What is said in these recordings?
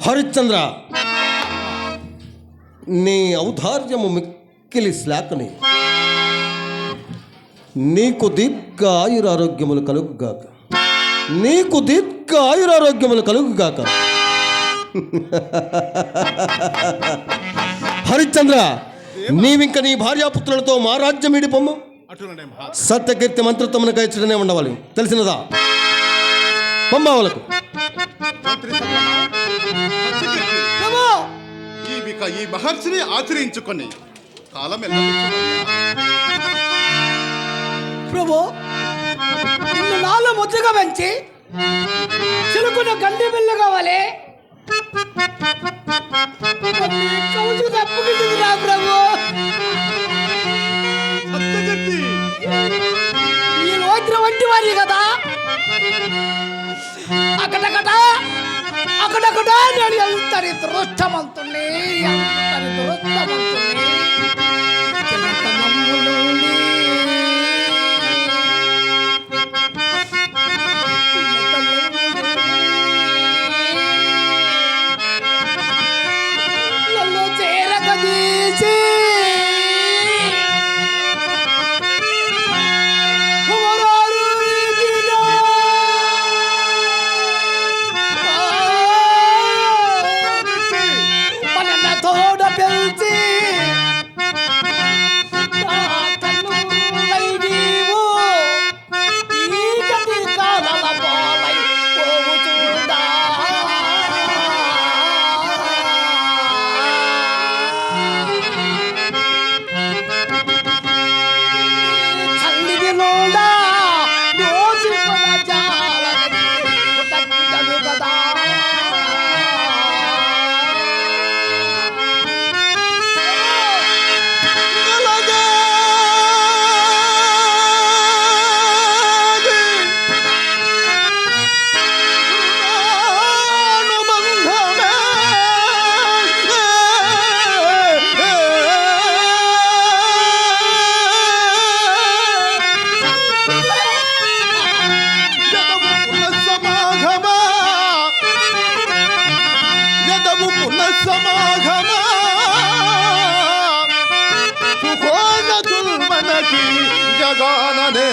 హరిశ్చంద్ర, నీ ఔదార్యము మిక్కిలి శ్లాకని. నీకు దీర్ఘ ఆయురారోగ్యములు కలుగుగాక, నీకు దీర్ఘ ఆయురారోగ్యములు కలుగుగాక. హరిశ్చంద్ర, నీవింక నీ భార్యాపుత్రులతో మా రాజ్యం విడిపొమ్ము. సత్యకీర్తి మంత్రిత్వమునకు ఇచ్చడనే ఉండవాలి, తెలిసినదా? పంబావలకు ఈ మహర్షిని ఆచరించుకొని కాలం ప్రభు, నిన్ను నాలో ముద్దుగా పెంచి చిలుకున్న గండి బిల్ల కావాలి. తప్పుకుంటుందిరా ప్రభు. ఈ లోత్ర వంటి వారి కదా, అక్కడక్కడ నేను ఎంతని దురస్తమంతుణ్ణి, ఎంతని దురస్తమంతుణ్ణి. జగాననే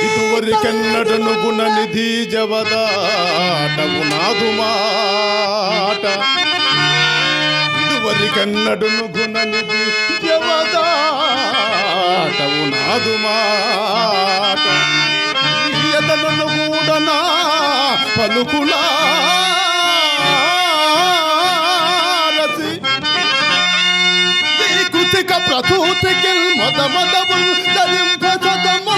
ఇదువరికెన్నడను గుణనిధి జవదాటవు నాదు మాట, ఇదువరికెన్నడను గుణనిధి జవదాటవు నాదు మాట. ఎదలను కూడనా పలుకులా రసి ఈ కృతిక ప్రతూతికి మదమదము ధరింపదము.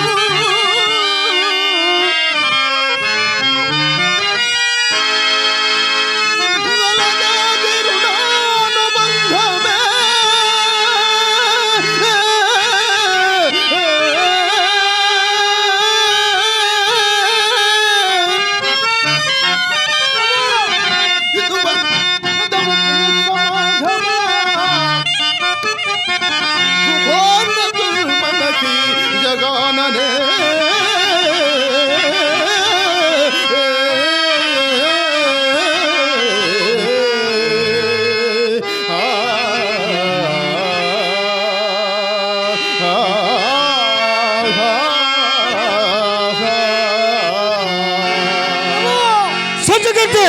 సత్యకీర్తి,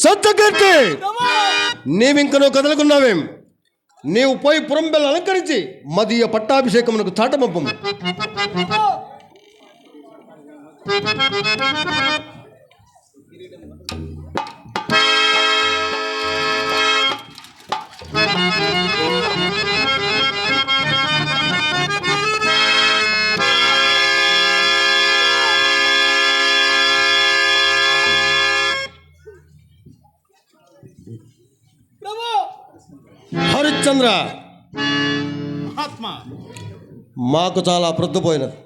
సత్యకీర్తి, నీవింకనో కదలుకున్నావేం? నీవు పోయి పురంబెల్లు అలంకరించి మదీయ పట్టాభిషేకమునకు చాటమప్పము. హరిశ్చంద్ర, మాకు చాలా ప్రొద్దుపోయినది.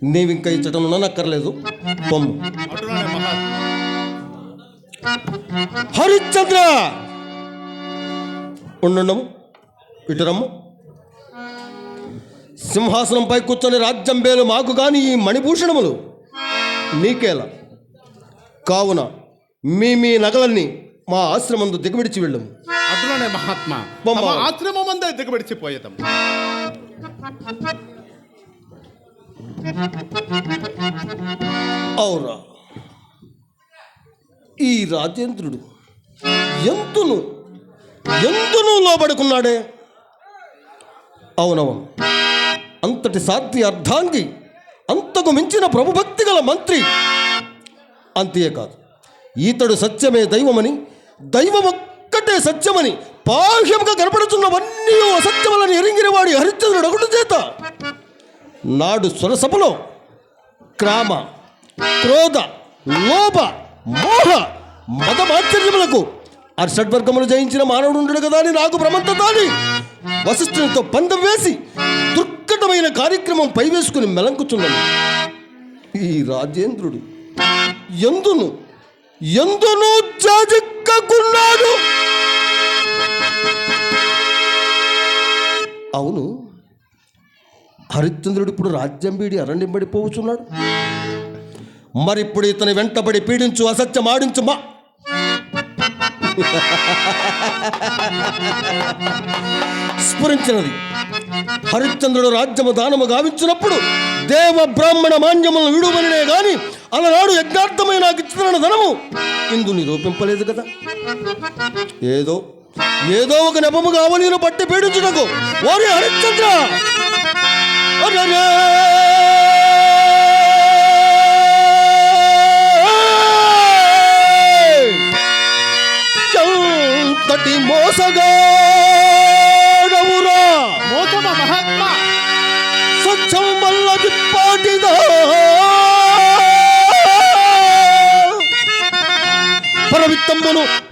నీవింక ఇచ్చటం నక్కర్లేదు, పొమ్ము. అటులోనే మహాత్మా. హరిశ్చంద్ర ఉండము, ఇటు రమ్ము. సింహాసనంపై కూర్చొని రాజ్యం బేలు మాకు గాని ఈ మణిభూషణములు నీకేలా. కావున మీ నగలన్నీ మా ఆశ్రమందు దిగబిడిచి వెళ్ళము. అటులోనే మహాత్మా. బొమ్మ. తమ ఆశ్రమమందే దిగబడిచిపోయేతం. అవురా, ఈ రాజేంద్రుడు ఎందును లోబడుకున్నాడే. అవునవును, అంతటి సాధ్వి అర్ధాంగి, అంతకు మించిన ప్రభుభక్తి గల మంత్రి. అంతేకాదు, ఈతడు సత్యమే దైవమని, దైవమొక్కటే సత్యమని బాహ్యముగా కనపడుతున్నవన్నీ అసత్యములని ఎరింగిన వాడి హరిశ్చంద్రుడు ఒకటి చేత నాడు స్వరసభలో క్రామ, క్రోధ, లోభ, మోహ, మదమాశ్చర్యములకు అర్షడ్వర్గములు జయించిన మానవుడు ఉండడు కదా అని నాకు భ్రమంత తాని వశిష్ఠునితో పందెం వేసి దుర్ఘటమైన కార్యక్రమం పైవేసుకుని మెలంకుచున్నాను. ఈ రాజేంద్రుడు ఎందును జాజిక్కకున్నాడు. అవును, హరిశ్చంద్రుడు ఇప్పుడు రాజ్యం వీడి అరణ్యంబడిపోవచ్చున్నాడు. మరిప్పుడు ఇతని వెంటబడి పీడించు, అసత్యం ఆడించు మా స్ఫురించినది. హరిశ్చంద్రుడు రాజ్యము దానము గావించినప్పుడు దేవ బ్రాహ్మణ మాన్యములను విడుమనినే గాని అలనాడు యజ్ఞార్థమై నాకు ఇచ్చిన ధనము ఇందు నిరూపింపలేదు కదా. ఏదో ఒక నెపము కావలిను పట్టి పీడించుటకు వారి హరిశ్చంద్ర ఎంతటి మోసగాడవురా. మోసమా మహాత్మా? స్వచ్ఛం మల్లది పాటిదా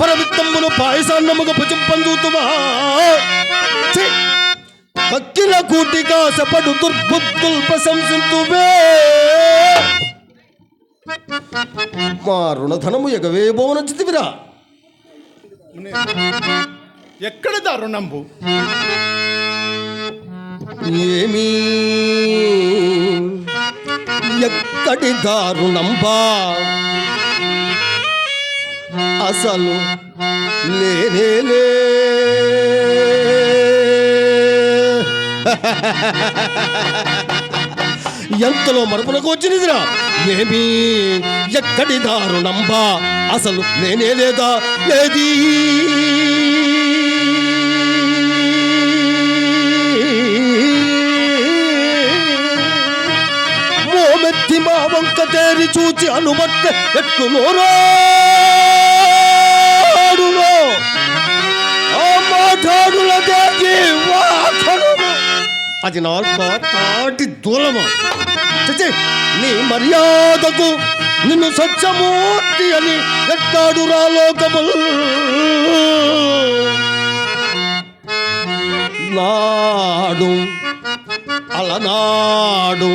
పరవిత్తమ్మును పాయసాన్నముగా భుజింపందుతుమా. కక్కిల కూటిగా సపడు దుర్బుద్ధుల్ ప్రశంసింతువే. మా రుణధనము ఎగవేయబోనచితివిరా. ఎక్కడ దారుణంబు? ఏమీ ఎక్కడి దారుణంబా, అసలు లేనేలే. ఎంతలో మరపునకు వచ్చినదిరా. ఏమీ ఎక్కడి దారుణంబా, అసలు లేనే లేదా ఏది. మోమెత్తి మా వంక తేరి చూచి అనుమట్ట ఎట్టునోరాడులో ఆ మాట్లాడుల దేగి వాఖడు. అది నా తాటి దూలమా. నీ మర్యాదకు నిన్ను సత్యమూర్తి అని ఎట్టాడు రాలోకముల్. నాడు అలనాడు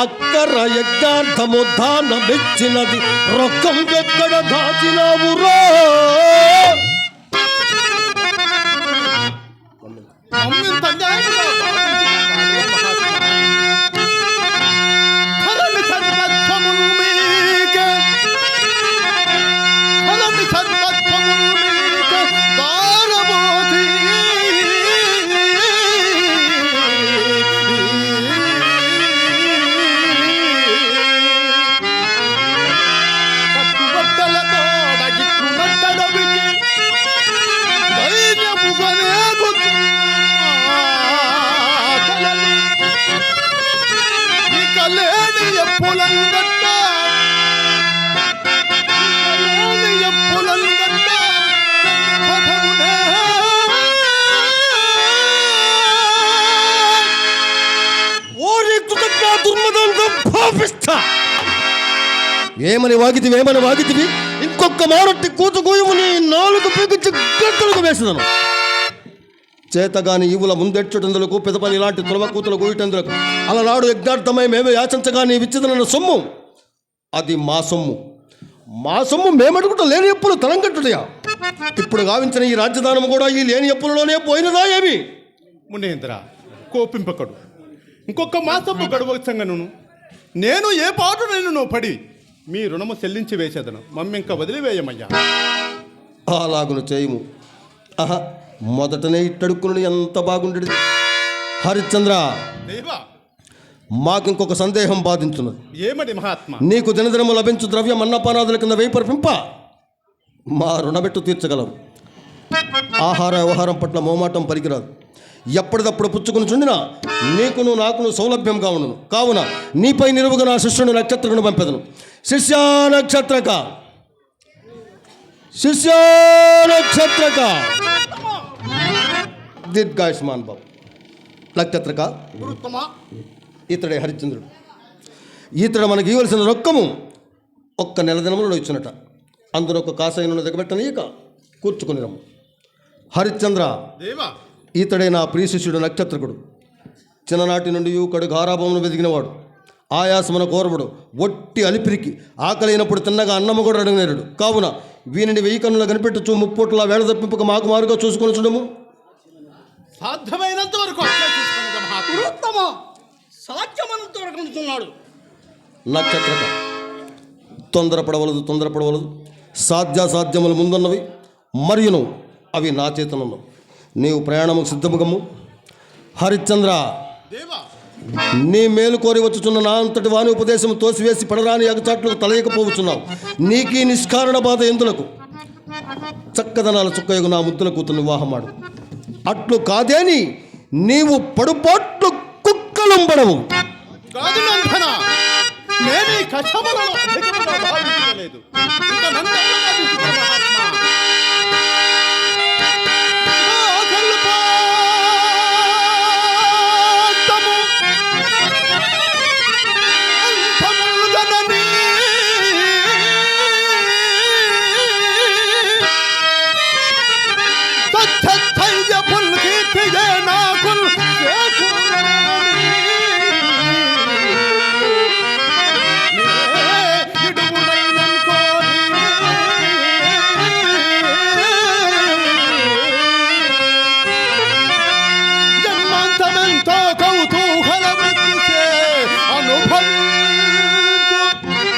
అక్కర యజ్ఞార్థము దానమిచ్చినది రొక్కం ఎక్కడ దాచినావురా. ఏమని వాగితివి ఇంకొక మారొట్టి కూతు కూయము నీ నాలుగు పీకించి గట్టలకు వేసినాను. చేతగాని ఈవుల ముందెచ్చుటందులకు పెదపని ఇలాంటి తులవ కూతులు గోయిటందులకు అలనాడు యజ్ఞార్థమై మేమే యాచించగా నీ విచ్చిదన సొమ్ము అది మా సొమ్ము. మా సొమ్ము మేమడుగుట లేని ఎప్పులు తలంగట్టుడయా? ఇప్పుడు గావించిన ఈ రాజధానం కూడా ఈ లేని ఎప్పులలోనే పోయినదా ఏమి? మునేంద్ర, కోపింపకడు. ఇంకొక మాసము గడువు సంగను నేను ఏ పాటు నేను పడి మీ రుణము చెల్లించి వేసేదను. మమ్మింక వదిలివేయమయ్యా. అలాగును చేయము. ఆహా, మొదటనే ఇట్టడుక్కుని ఎంత బాగుండేది. హరిశ్చంద్ర, దేవా, మాకింకొక సందేహం బాధించున్నది. ఏమడి మహాత్మా? నీకు దినదినము లభించు ద్రవ్యం అన్నపానాదుల కింద వేయిపర్పింప మా రుణబెట్టు తీర్చగలవు. ఆహార వ్యవహారం పట్ల మోమాటం పనికిరాదు. ఎప్పటిదప్పుడు పుచ్చుకుని చుండినా నీకును నాకును సౌలభ్యంగా ఉండును. కావున నీపై నిలువుగా నా శిష్యుని నక్షత్రకును పంపెదను. శిష్య నక్షత్రక, శిష్య నక్షత్రక, దీర్ఘాయుష్మాన్ బాబు. నక్షత్రక, ఇతడే హరిశ్చంద్రుడు. ఇతడు మనకి ఇవ్వవలసిన రొక్కము ఒక్క నెల దినములలో ఇచ్చినట. అందులో ఒక కాసాయను దిగబెట్టనీయక కూర్చుకుని రమ్ము. హరిశ్చంద్ర, దేవా, ఇతడే నా ప్రియ శిష్యుడు నక్షత్రకుడు. చిన్ననాటి నుండి కడు గారాభమును వెదిగినవాడు. ఆయాసమున కోరవుడు. ఒట్టి అలిపిరికి ఆకలైనప్పుడు తిన్నగా అన్నము కూడా అడిగినాడు. కావున వీనిని 1000 కన్నుల కనిపెట్టుచు ముప్పొట్ల వేళ తప్పింపక మాకు మారుగా చూసుకొని చూడము. సాధ్యమైనంత వరకు అట్లే చూసుకునేది మహాత్మా. ఉత్తమ సాధ్యమనంత వరకు ఉంటున్నాడు. నక్షత్రక, తొందరపడవలదు. సాధ్యాసాధ్యములు ముందున్నవి, మరియును అవి నా చేతనున్నవి. నీవు ప్రయాణము సిద్ధముగము. హరిశ్చంద్ర, దేవా, నీ మేలు కోరి వచ్చుచున్న నా అంతటి వాని ఉపదేశం తోసివేసి పడరాని అగచాట్లకు తలయకపోవచ్చున్నావు. నీకీ నిష్కారణ బాధ ఎందులకు? చక్కదనాల చుక్కయగు నా ముద్దుల కూతురు వివాహమాడు. అట్లు కాదేని నీవు పడుపాట్లు కుక్కలుంబడవు. కాదు నందన, నేను ఈ కష్టములను అధికముగా భావించలేదు. ఇంక నన్ను ఎవరు భావించుతారు మహాత్మా?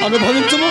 అనుభవించుము.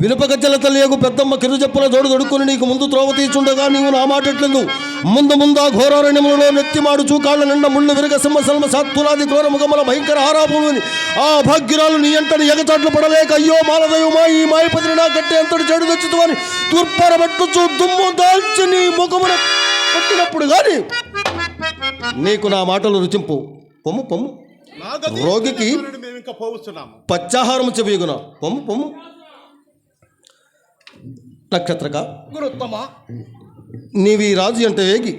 వినుపగజ్జల తల్లియకు పెద్దమ్మ కిరు చెప్పుల జోడు దొడుక్కుని నీకు ముందు త్రోవ తీర్చుండగా నీవు నా మాటెట్లేదు. ముందు ఆ ఘోరారణ్యములలో నెత్తిమాడు చూకాళ్ల నిండా ముళ్ళు విరగ సింహ సల్మ సాత్పులాది క్రూరముఖముల భయంకర ఆరాపుని ఆ భాగ్యురాలు నీ ఎంటని ఎగచాట్లు పడలేక అయ్యో మాలదయుమా ఈ మాయపతిని నా కట్టి ఎంతటి చెడు తెచ్చుతూ అని తుర్పరబట్టుచు దుమ్ము దాల్చి నీ ముఖమున కొట్టినప్పుడు గాని నీకు నా మాటలు రుచింపు. పొమ్ము రోగికి పచ్చాహారము చెవిగున. పొమ్ము. నక్షత్రక, గురుత్తమ, నీవి రాజు అంటే వేగి